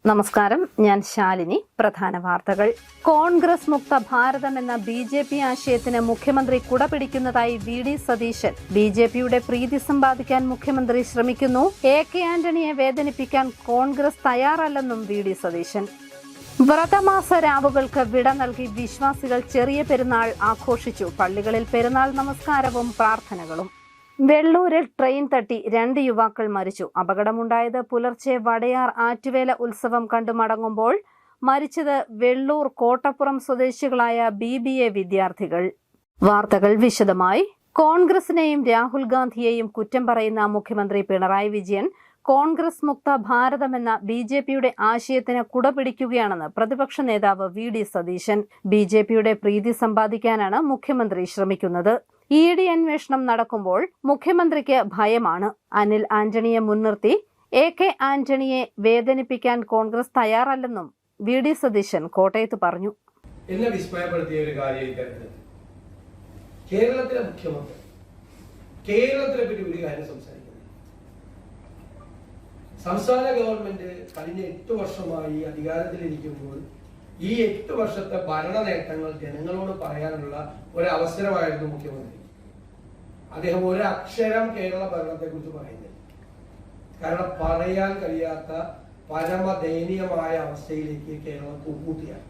നമസ്കാരം, ഞാൻ ശാലിനി. പ്രധാന വാർത്തകൾ. കോൺഗ്രസ് മുക്ത ഭാരതം എന്ന ബി.ജെ.പി. ആശയത്തിന് മുഖ്യമന്ത്രി കുടപിടിക്കുന്നതായി വി.ഡി. സതീശൻ. ബി.ജെ.പിയുടെ പ്രീതി സമ്പാദിക്കാൻ മുഖ്യമന്ത്രി ശ്രമിക്കുന്നു. എ.കെ. ആന്റണിയെ വേദനിപ്പിക്കാൻ കോൺഗ്രസ് തയ്യാറല്ലെന്നും വി.ഡി. സതീശൻ. വ്രതമാസ രാവുകൾക്ക് വിട നൽകി വിശ്വാസികൾ ചെറിയ പെരുന്നാൾ ആഘോഷിച്ചു. പള്ളികളിൽ പെരുന്നാൾ നമസ്കാരവും പ്രാർത്ഥനകളും. വെള്ളൂരിൽ ട്രെയിൻ തട്ടി 2 യുവാക്കൾ മരിച്ചു. അപകടമുണ്ടായത് പുലർച്ചെ വടയാർ ആറ്റുവേല ഉത്സവം കണ്ടു മടങ്ങുമ്പോൾ. മരിച്ചത് വെള്ളൂർ കോട്ടപ്പുറം സ്വദേശികളായ BBA വിദ്യാർത്ഥികൾ. വാർത്തകൾ വിശദമായി. കോൺഗ്രസിനെയും രാഹുൽ ഗാന്ധിയെയും കുറ്റം പറയുന്ന മുഖ്യമന്ത്രി പിണറായി വിജയൻ കോൺഗ്രസ് മുക്ത ഭാരതം എന്ന ബി.ജെ.പിയുടെ ആശയത്തിന് കുടപിടിക്കുകയാണെന്ന് പ്രതിപക്ഷ നേതാവ് വി.ഡി. സതീശൻ. ബി.ജെ.പിയുടെ പ്രീതി സമ്പാദിക്കാനാണ് മുഖ്യമന്ത്രി ശ്രമിക്കുന്നത്. ED അന്വേഷണം നടക്കുമ്പോൾ മുഖ്യമന്ത്രിക്ക് ഭയമാണ്. അനിൽ ആന്റണിയെ മുൻനിർത്തി എ.കെ. ആന്റണിയെ വേദനിപ്പിക്കാൻ കോൺഗ്രസ് തയ്യാറല്ലെന്നും വി.ഡി. സതീശൻ കോട്ടയത്ത് പറഞ്ഞു. എന്നെ വിസ്മയപ്പെടുത്തിയ ഒരു കാര്യം കേരളത്തിലെ മുഖ്യമന്ത്രി കേരളത്തിനെ പറ്റി ഒരു കാര്യം സംസാരിക്കുന്നത്. സംസ്ഥാന ഗവൺമെന്റ് കഴിഞ്ഞ 8 വർഷമായി അധികാരത്തിലിരിക്കുമ്പോൾ ഈ 8 വർഷത്തെ ഭരണ നേട്ടങ്ങൾ ജനങ്ങളോട് പറയാനുള്ള ഒരു അവസരമായിരുന്നു മുഖ്യമന്ത്രി. അദ്ദേഹം ഒരു അക്ഷരം കേരള ഭരണത്തെ കുറിച്ച് പറയുന്നില്ല. കാരണം പറയാൻ കഴിയാത്ത പരമദയനീയമായ അവസ്ഥയിലേക്ക് കേരളം കൂട്ടിയാണ്.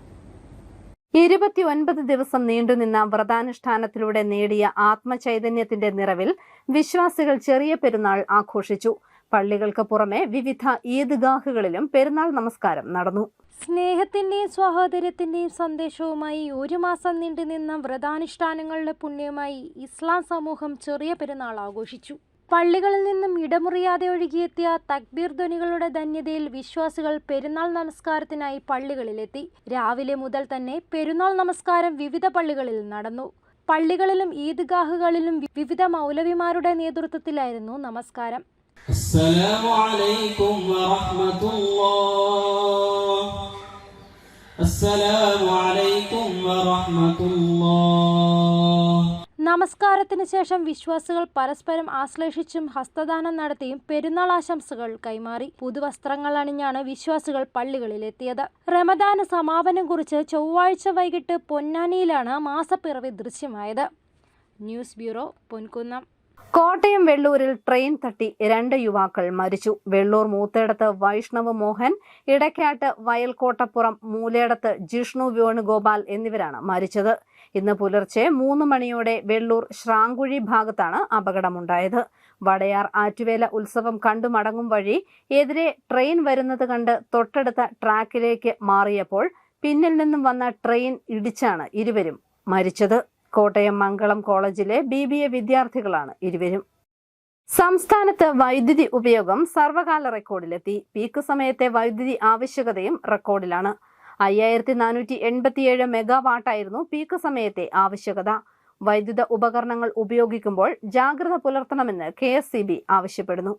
29 ദിവസം നീണ്ടുനിന്ന വ്രതാനുഷ്ഠാനത്തിലൂടെ നേടിയ ആത്മചൈതന്യത്തിന്റെ നിറവിൽ വിശ്വാസികൾ ചെറിയ പെരുന്നാൾ ആഘോഷിച്ചു. പള്ളികൾക്ക് പുറമെ വിവിധ ഈദ്ഗാഹുകളിലും പെരുന്നാൾ നമസ്കാരം നടന്നു. സ്നേഹത്തിന്റെയും സഹോദര്യത്തിന്റെയും സന്ദേശവുമായി 1 മാസം നീണ്ടുനിന്ന വ്രതാനുഷ്ഠാനങ്ങളുടെ പുണ്യമായി ഇസ്ലാം സമൂഹം ചെറിയ പെരുന്നാൾ ആഘോഷിച്ചു. പള്ളികളിൽ നിന്നും ഇടമുറിയാതെ ഒഴുകിയെത്തിയ തക്ബീർ ധ്വനികളുടെ ധന്യതയിൽ വിശ്വാസികൾ പെരുന്നാൾ നമസ്കാരത്തിനായി പള്ളികളിലെത്തി. രാവിലെ മുതൽ തന്നെ പെരുന്നാൾ നമസ്കാരം വിവിധ പള്ളികളിൽ നടന്നു. പള്ളികളിലും ഈദ്ഗാഹുകളിലും വിവിധ മൗലവിമാരുടെ നേതൃത്വത്തിലായിരുന്നു നമസ്കാരം. അസ്സലാമു അലൈക്കും വറഹ്മത്തുള്ളാഹി. അസ്സലാമു അലൈക്കും വറഹ്മത്തുള്ളാഹി. നമസ്കാരത്തിന് ശേഷം വിശ്വാസികൾ പരസ്പരം ആശ്ലേഷിച്ചും ഹസ്തദാനം നടത്തിയും പെരുന്നാൾ ആശംസകൾ കൈമാറി. പുതുവസ്ത്രങ്ങൾ അണിഞ്ഞാണ് വിശ്വാസികൾ പള്ളികളിലെത്തിയത്. റമദാന് സമാപനം കുറിച്ച് ചൊവ്വാഴ്ച വൈകിട്ട് പൊന്നാനിയിലാണ് മാസപ്പിറവി ദൃശ്യമായത്. News bureau, Ponkunnam. കോട്ടയം വെള്ളൂരിൽ ട്രെയിൻ തട്ടി 2 യുവാക്കൾ മരിച്ചു. വെള്ളൂർ മൂത്തേടത്ത് വൈഷ്ണവ് മോഹൻ, ഇടക്കാട്ട് വയൽ കോട്ടപ്പുറം മൂലേടത്ത് ജിഷ്ണു വേണുഗോപാൽ എന്നിവരാണ് മരിച്ചത്. ഇന്ന് പുലർച്ചെ 3 മണിയോടെ വെള്ളൂർ ശ്രാങ്കുഴി ഭാഗത്താണ് അപകടമുണ്ടായത്. വടയാർ ആറ്റുവേല ഉത്സവം കണ്ടു മടങ്ങും വഴി എതിരെ ട്രെയിൻ വരുന്നത് കണ്ട് തൊട്ടടുത്ത ട്രാക്കിലേക്ക് മാറിയപ്പോൾ പിന്നിൽ നിന്നും വന്ന ട്രെയിൻ ഇടിച്ചാണ് ഇരുവരും മരിച്ചത്. കോട്ടയം മംഗളം കോളേജിലെ BBA വിദ്യാർത്ഥികളാണ് ഇരുവരും. സംസ്ഥാനത്ത് വൈദ്യുതി ഉപയോഗം സർവകാല റെക്കോർഡിലെത്തി. പീക്ക് സമയത്തെ വൈദ്യുതി ആവശ്യകതയും റെക്കോർഡിലാണ്. 5487 മെഗാവാട്ടായിരുന്നു പീക്ക് സമയത്തെ ആവശ്യകത. വൈദ്യുത ഉപകരണങ്ങൾ ഉപയോഗിക്കുമ്പോൾ ജാഗ്രത പുലർത്തണമെന്ന് KSEB ആവശ്യപ്പെടുന്നു.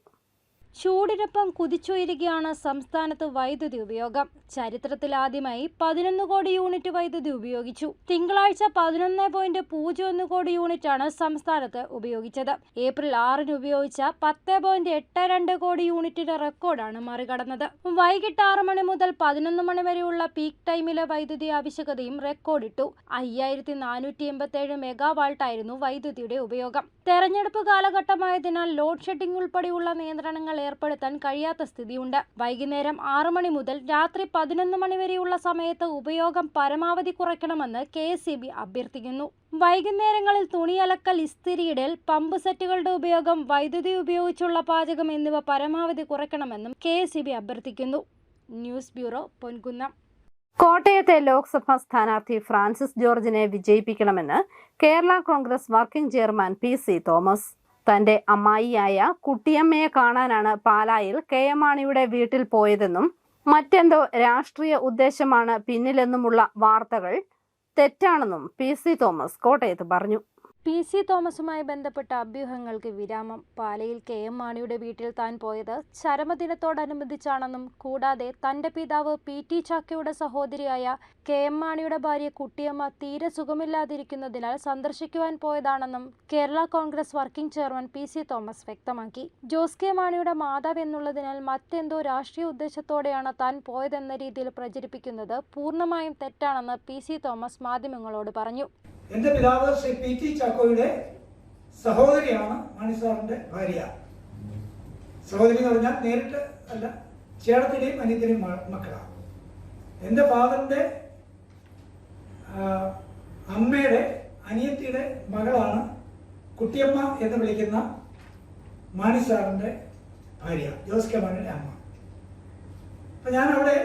ചൂടിനൊപ്പം കുതിച്ചുയരുകയാണ് സംസ്ഥാനത്ത് വൈദ്യുതി ഉപയോഗം. ചരിത്രത്തിലാദ്യമായി 11 കോടി യൂണിറ്റ് വൈദ്യുതി ഉപയോഗിച്ചു. തിങ്കളാഴ്ച 11.01 കോടി യൂണിറ്റാണ് സംസ്ഥാനത്ത് ഉപയോഗിച്ചത്. ഏപ്രിൽ 6 ഉപയോഗിച്ച 10.82 കോടി യൂണിറ്റിന്റെ റെക്കോർഡാണ് മറികടന്നത്. വൈകിട്ട് 6 മണി മുതൽ 11 മണി വരെയുള്ള പീക്ക് ടൈമിലെ വൈദ്യുതി ആവശ്യകതയും റെക്കോർഡിട്ടു. 5487 മെഗാവാട്ടായിരുന്നു വൈദ്യുതിയുടെ ഉപയോഗം. തെരഞ്ഞെടുപ്പ് കാലഘട്ടമായതിനാൽ ലോഡ് ഷെഡിംഗ് ഉൾപ്പെടെയുള്ള നിയന്ത്രണങ്ങൾ ഏർപ്പെടുത്താൻ കഴിയാത്ത സ്ഥിതിയുണ്ട്. വൈകുന്നേരം 6 മണി മുതൽ രാത്രി 11 മണി വരെയുള്ള സമയത്ത് ഉപയോഗം പരമാവധി കുറയ്ക്കണമെന്ന് KSEB അഭ്യർത്ഥിക്കുന്നു. വൈകുന്നേരങ്ങളിൽ തുണിയലക്കൽ, ഇസ്തിരിയിടൽ, പമ്പ് സെറ്റുകളുടെ ഉപയോഗം, വൈദ്യുതി ഉപയോഗിച്ചുള്ള പാചകം എന്നിവ പരമാവധി കുറയ്ക്കണമെന്നും KSEB അഭ്യർത്ഥിക്കുന്നു. News bureau, Ponkunnam. കോട്ടയത്തെ ലോക്സഭാ സ്ഥാനാർത്ഥി ഫ്രാൻസിസ് ജോർജിനെ വിജയിപ്പിക്കണമെന്ന് Kerala Congress working chairman PC Thomas. തന്റെ അമ്മായിയായ കുട്ടിയമ്മയെ കാണാനാണ് പാലായിൽ KM മാണിയുടെ വീട്ടിൽ പോയതെന്നും മറ്റെന്തോ രാഷ്ട്രീയ ഉദ്ദേശമാണ് പിന്നിലെന്നുമുള്ള വാർത്തകൾ തെറ്റാണെന്നും PC തോമസ് കോട്ടയത്ത് പറഞ്ഞു. PC തോമസുമായി ബന്ധപ്പെട്ട അഭ്യൂഹങ്ങൾക്ക് വിരാമം. പാലയിൽ KM മാണിയുടെ വീട്ടിൽ താൻ പോയത് ചരമദിനത്തോടനുബന്ധിച്ചാണെന്നും കൂടാതെ തന്റെ പിതാവ് PT ചാക്കോയുടെ സഹോദരിയായ KM മാണിയുടെ ഭാര്യ കുട്ടിയമ്മ തീരെ സുഖമില്ലാതിരിക്കുന്നതിനാൽ സന്ദർശിക്കുവാൻ പോയതാണെന്നും Kerala Congress working chairman PC Thomas വ്യക്തമാക്കി. ജോസ് കെ മാണിയുടെ മാതാവ് എന്നുള്ളതിനാൽ മറ്റെന്തോ രാഷ്ട്രീയ ഉദ്ദേശത്തോടെയാണ് താൻ പോയതെന്ന രീതിയിൽ പ്രചരിപ്പിക്കുന്നത് പൂർണ്ണമായും തെറ്റാണെന്ന് PC തോമസ് മാധ്യമങ്ങളോട് പറഞ്ഞു. എൻ്റെ പിതാവ് ശ്രീ PT ചാക്കോയുടെ സഹോദരിയാണ് മാണി സാറിൻ്റെ ഭാര്യ. സഹോദരി എന്ന് പറഞ്ഞാൽ നേരിട്ട് അല്ല, ചേട്ടത്തിൻ്റെയും അനിയത്തിൻ്റെയും മക്കളാണ്. എൻ്റെ ഫാദറിൻ്റെ അമ്മയുടെ അനിയത്തിയുടെ മകളാണ് കുട്ടിയമ്മ എന്ന് വിളിക്കുന്ന മാണി സാറിൻ്റെ ഭാര്യ, ജോസ് കെ മാണിയുടെ അമ്മ. അപ്പം ഞാൻ അവിടെ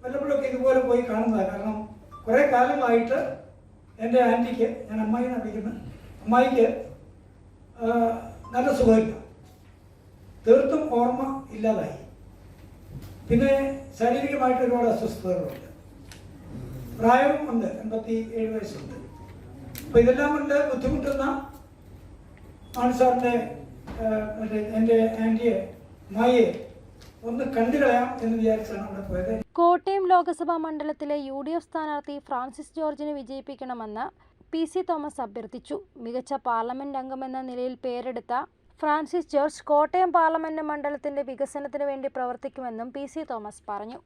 വല്ലപ്പോഴൊക്കെ ഇതുപോലെ പോയി കാണുന്നതാണ്. കാരണം കുറേ കാലമായിട്ട് എൻ്റെ ആൻറ്റിക്ക്, ഞാൻ അമ്മായിനെ വിളിക്കുന്നത്, അമ്മായിക്ക് നല്ല സുഖമില്ല, തീർത്തും ഓർമ്മ ഇല്ലാതായി. പിന്നെ ശാരീരികമായിട്ട് ഒരുപാട് അസ്വസ്ഥതകളുണ്ട്, പ്രായവും ഉണ്ട്, 87 വയസ്സുണ്ട്. അപ്പോൾ ഇതെല്ലാം കൊണ്ട് ബുദ്ധിമുട്ടുന്ന മാണി സാറിൻ്റെ എൻ്റെ ആൻറ്റിയെ അമ്മായിയെ ഒന്ന് കണ്ടുകളയാം എന്ന് വിചാരിച്ചാണ് അവിടെ പോയത്. കോട്ടയം ലോക്സഭാ മണ്ഡലത്തിലെ UDF സ്ഥാനാർത്ഥി ഫ്രാൻസിസ് ജോർജിനെ വിജയിപ്പിക്കണമെന്ന് PC തോമസ് അഭ്യർത്ഥിച്ചു. മികച്ച പാർലമെന്റ് അംഗമെന്ന നിലയിൽ പേരെടുത്ത ഫ്രാൻസിസ് ജോർജ് കോട്ടയം പാർലമെന്റ് മണ്ഡലത്തിന്റെ വികസനത്തിന് വേണ്ടി പ്രവർത്തിക്കുമെന്നും PC തോമസ് പറഞ്ഞു.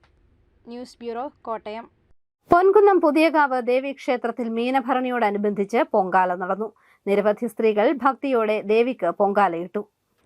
News bureau, Kottayam. പൊൻകുന്നം പുതിയകാവ് ദേവീക്ഷേത്രത്തിൽ മീനഭരണിയോടനുബന്ധിച്ച് പൊങ്കാല നടന്നു. നിരവധി സ്ത്രീകൾ ഭക്തിയോടെ ദേവിക്ക് പൊങ്കാലയിട്ടു.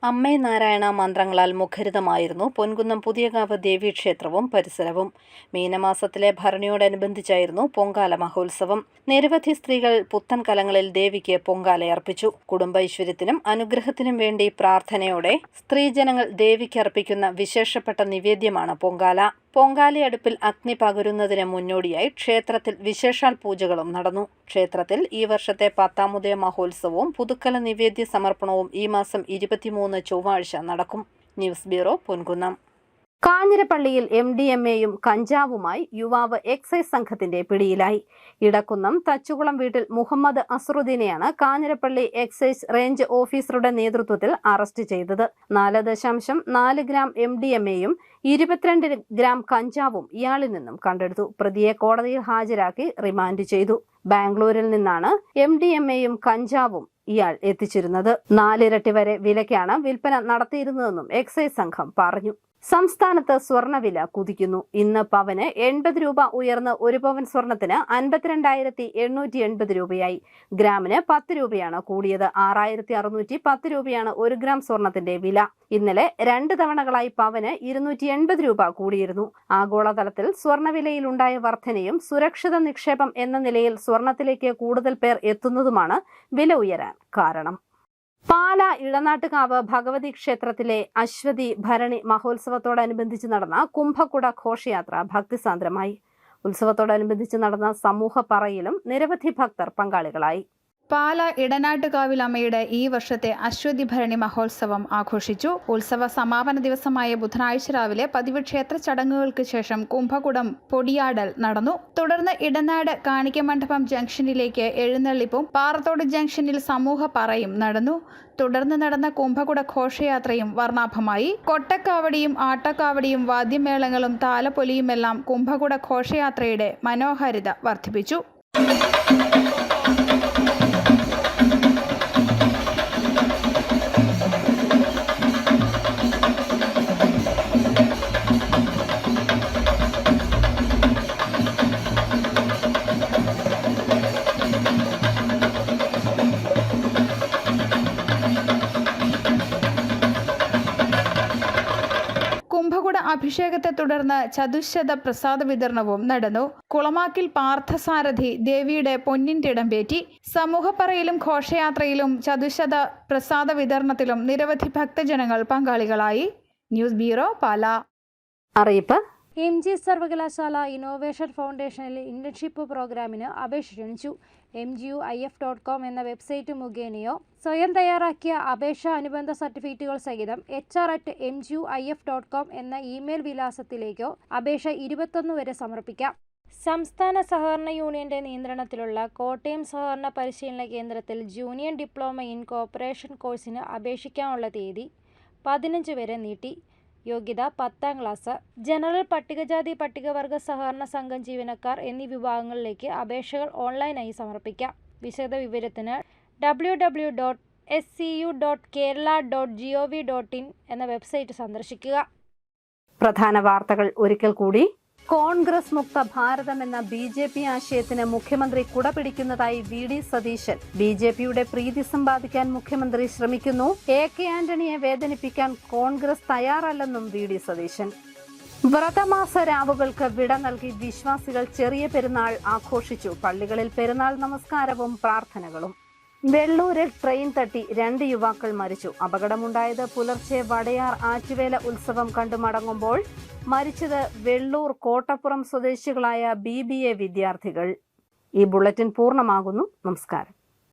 അമ്മേ നാരായണ മന്ത്രങ്ങളാൽ മുഖരിതമായിരുന്നു പൊൻകുന്നം പുതിയകാവ് ദേവീക്ഷേത്രവും പരിസരവും. മീനമാസത്തിലെ ഭരണിയോടനുബന്ധിച്ചായിരുന്നു പൊങ്കാല മഹോത്സവം. നിരവധി സ്ത്രീകൾ പുത്തൻ കലങ്ങളിൽ ദേവിക്ക് പൊങ്കാലയർപ്പിച്ചു. കുടുംബൈശ്വര്യത്തിനും അനുഗ്രഹത്തിനും വേണ്ടി പ്രാർത്ഥനയോടെ സ്ത്രീജനങ്ങൾ ദേവിക്ക് അർപ്പിക്കുന്ന വിശേഷപ്പെട്ട നിവേദ്യമാണ് പൊങ്കാല. പൊങ്കാലയടുപ്പിൽ അഗ്നി പകരുന്നതിന് മുന്നോടിയായി ക്ഷേത്രത്തിൽ വിശേഷാൽ പൂജകളും നടന്നു. ക്ഷേത്രത്തിൽ ഈ വർഷത്തെ 10ാമുദയ മഹോത്സവവും പുതുക്കല നിവേദ്യ സമർപ്പണവും ഈ മാസം 23 ചൊവ്വാഴ്ച നടക്കും. News bureau, Ponkunnam. കാഞ്ഞിരപ്പള്ളിയിൽ MDMAയും കഞ്ചാവുമായി യുവാവ് എക്സൈസ് സംഘത്തിന്റെ പിടിയിലായി. ഇടക്കുന്നം തച്ചുകുളം വീട്ടിൽ മുഹമ്മദ് അസറുദ്ദീനെയാണ് കാഞ്ഞിരപ്പള്ളി എക്സൈസ് റേഞ്ച് ഓഫീസറുടെ നേതൃത്വത്തിൽ അറസ്റ്റ് ചെയ്തത്. 4.4 ഗ്രാം MDMAയും 22 ഗ്രാം കഞ്ചാവും ഇയാളിൽ നിന്നും കണ്ടെടുത്തു. പ്രതിയെ കോടതിയിൽ ഹാജരാക്കി റിമാൻഡ് ചെയ്തു. ബാംഗ്ലൂരിൽ നിന്നാണ് MDMAയും കഞ്ചാവും ഇയാൾ എത്തിച്ചിരുന്നത്. 4 ഇരട്ടി വരെ വിലയ്ക്കാണ് വിൽപ്പന നടത്തിയിരുന്നതെന്നും എക്സൈസ് സംഘം പറഞ്ഞു. സംസ്ഥാനത്ത് സ്വർണ്ണവില കുതിക്കുന്നു. ഇന്ന് പവന് 80 രൂപ ഉയർന്ന് 1 പവൻ സ്വർണത്തിന് 52,880 രൂപയായി. ഗ്രാമിന് 10 രൂപയാണ് കൂടിയത്. 6,610 രൂപയാണ് 1 ഗ്രാം സ്വർണത്തിന്റെ വില. ഇന്നലെ 2 തവണകളായി പവന് 280 രൂപ കൂടിയിരുന്നു. ആഗോളതലത്തിൽ സ്വർണ്ണവിലയിലുണ്ടായ വർധനയും സുരക്ഷിത നിക്ഷേപം എന്ന നിലയിൽ സ്വർണത്തിലേക്ക് കൂടുതൽ പേർ എത്തുന്നതുമാണ് വില ഉയരാൻ കാരണം. പാല ഇളനാട്ടുകാവ് ഭഗവതി ക്ഷേത്രത്തിലെ അശ്വതി ഭരണി മഹോത്സവത്തോടനുബന്ധിച്ച് നടന്ന കുംഭകുട ഘോഷയാത്ര ഭക്തിസാന്ദ്രമായി. ഉത്സവത്തോടനുബന്ധിച്ച് നടന്ന സമൂഹ പറയിലും നിരവധി ഭക്തർ പങ്കാളികളായി. പാല ഇടനാട്ടുകാവിലമ്മയുടെ ഈ വർഷത്തെ അശ്വതി ഭരണി മഹോത്സവം ആഘോഷിച്ചു. ഉത്സവ സമാപന ദിവസമായ ബുധനാഴ്ച രാവിലെ പതിവ് ക്ഷേത്ര ചടങ്ങുകൾക്ക് ശേഷം കുംഭകുടം പൊടിയാടൽ നടന്നു. തുടർന്ന് ഇടനാട് കാണിക്കമണ്ഡപം ജംഗ്ഷനിലേക്ക് എഴുന്നള്ളിപ്പും പാറത്തോട് ജംഗ്ഷനിൽ സമൂഹ പറയും നടന്നു. തുടർന്ന് നടന്ന കുംഭകുട ഘോഷയാത്രയും വർണ്ണാഭമായി. കൊട്ടക്കാവടിയും ആട്ടക്കാവടിയും വാദ്യമേളങ്ങളും താലപ്പൊലിയുമെല്ലാം കുംഭകുട ഘോഷയാത്രയുടെ മനോഹാരിത വർദ്ധിപ്പിച്ചു. കുംഭകുട അഭിഷേകത്തെ തുടർന്ന് ചതുശ്ശത പ്രസാദ വിതരണവും നടന്നു. കുളമാക്കിൽ പാർത്ഥസാരഥി ദേവിയുടെ പൊന്നിൻ തിടമ്പേറ്റി. സമൂഹപ്പറയിലും ഘോഷയാത്രയിലും ചതുശ്ശത പ്രസാദ വിതരണത്തിലും നിരവധി ഭക്തജനങ്ങൾ പങ്കാളികളായി. ന്യൂസ് ബ്യൂറോ, പാല. അറിയിപ്പ്. MG സർവകലാശാല ഇന്നോവേഷൻ ഫൗണ്ടേഷനിൽ ഇന്റേൺഷിപ്പ് പ്രോഗ്രാമിന് അപേക്ഷ ക്ഷണിച്ചു. mguif.com എന്ന വെബ്സൈറ്റ് മുഖേനയോ സ്വയം തയ്യാറാക്കിയ അപേക്ഷ അനുബന്ധ സർട്ടിഫിക്കറ്റുകൾ സഹിതം hr@mguif.com എന്ന ഇമെയിൽ വിലാസത്തിലേക്കോ അപേക്ഷ 21 വരെ സമർപ്പിക്കാം. സംസ്ഥാന സഹകരണ യൂണിയന്റെ നിയന്ത്രണത്തിലുള്ള കോട്ടയം സഹകരണ പരിശീലന കേന്ദ്രത്തിൽ ജൂനിയർ ഡിപ്ലോമ ഇൻ കോർപ്പറേഷൻ കോഴ്സിന് അപേക്ഷിക്കാനുള്ള തീയതി 15 വരെ നീട്ടി. യോഗ്യത 10ാം ക്ലാസ്. ജനറൽ, പട്ടികജാതി പട്ടികവർഗ സഹകരണ സംഘം ജീവനക്കാർ എന്നീ വിഭാഗങ്ങളിലേക്ക് അപേക്ഷകൾ ഓൺലൈനായി സമർപ്പിക്കാം. വിശദ വിവരത്തിന് www.scu.kerala.gov.in എന്ന വെബ്സൈറ്റ് സന്ദർശിക്കുക. പ്രധാന വാർത്തകൾ ഒരിക്കൽ കൂടി. കോൺഗ്രസ് മുക്ത ഭാരതം എന്ന BJP ആശയത്തിന് മുഖ്യമന്ത്രി കുടപിടിക്കുന്നതായി VD സതീശൻ. BJPയുടെ പ്രീതി സമ്പാദിക്കാൻ മുഖ്യമന്ത്രി ശ്രമിക്കുന്നു. AK ആന്റണിയെ വേദനിപ്പിക്കാൻ കോൺഗ്രസ് തയ്യാറല്ലെന്നും VD സതീശൻ. വ്രതമാസ രാവുകൾക്ക് വിട നൽകി വിശ്വാസികൾ ചെറിയ പെരുന്നാൾ ആഘോഷിച്ചു. പള്ളികളിൽ പെരുന്നാൾ നമസ്കാരവും പ്രാർത്ഥനകളും. വെള്ളൂരിൽ ട്രെയിൻ തട്ടി 2 യുവാക്കൾ മരിച്ചു. അപകടമുണ്ടായത് പുലർച്ചെ വടയാർ ആറ്റുവേല ഉത്സവം കണ്ടു മടങ്ങുമ്പോൾ. മരിച്ചത് വെള്ളൂർ കോട്ടപ്പുറം സ്വദേശികളായ BBA വിദ്യാർത്ഥികൾ. ഈ ബുള്ളറ്റിൻ പൂർണ്ണമാകുന്നു. നമസ്കാരം.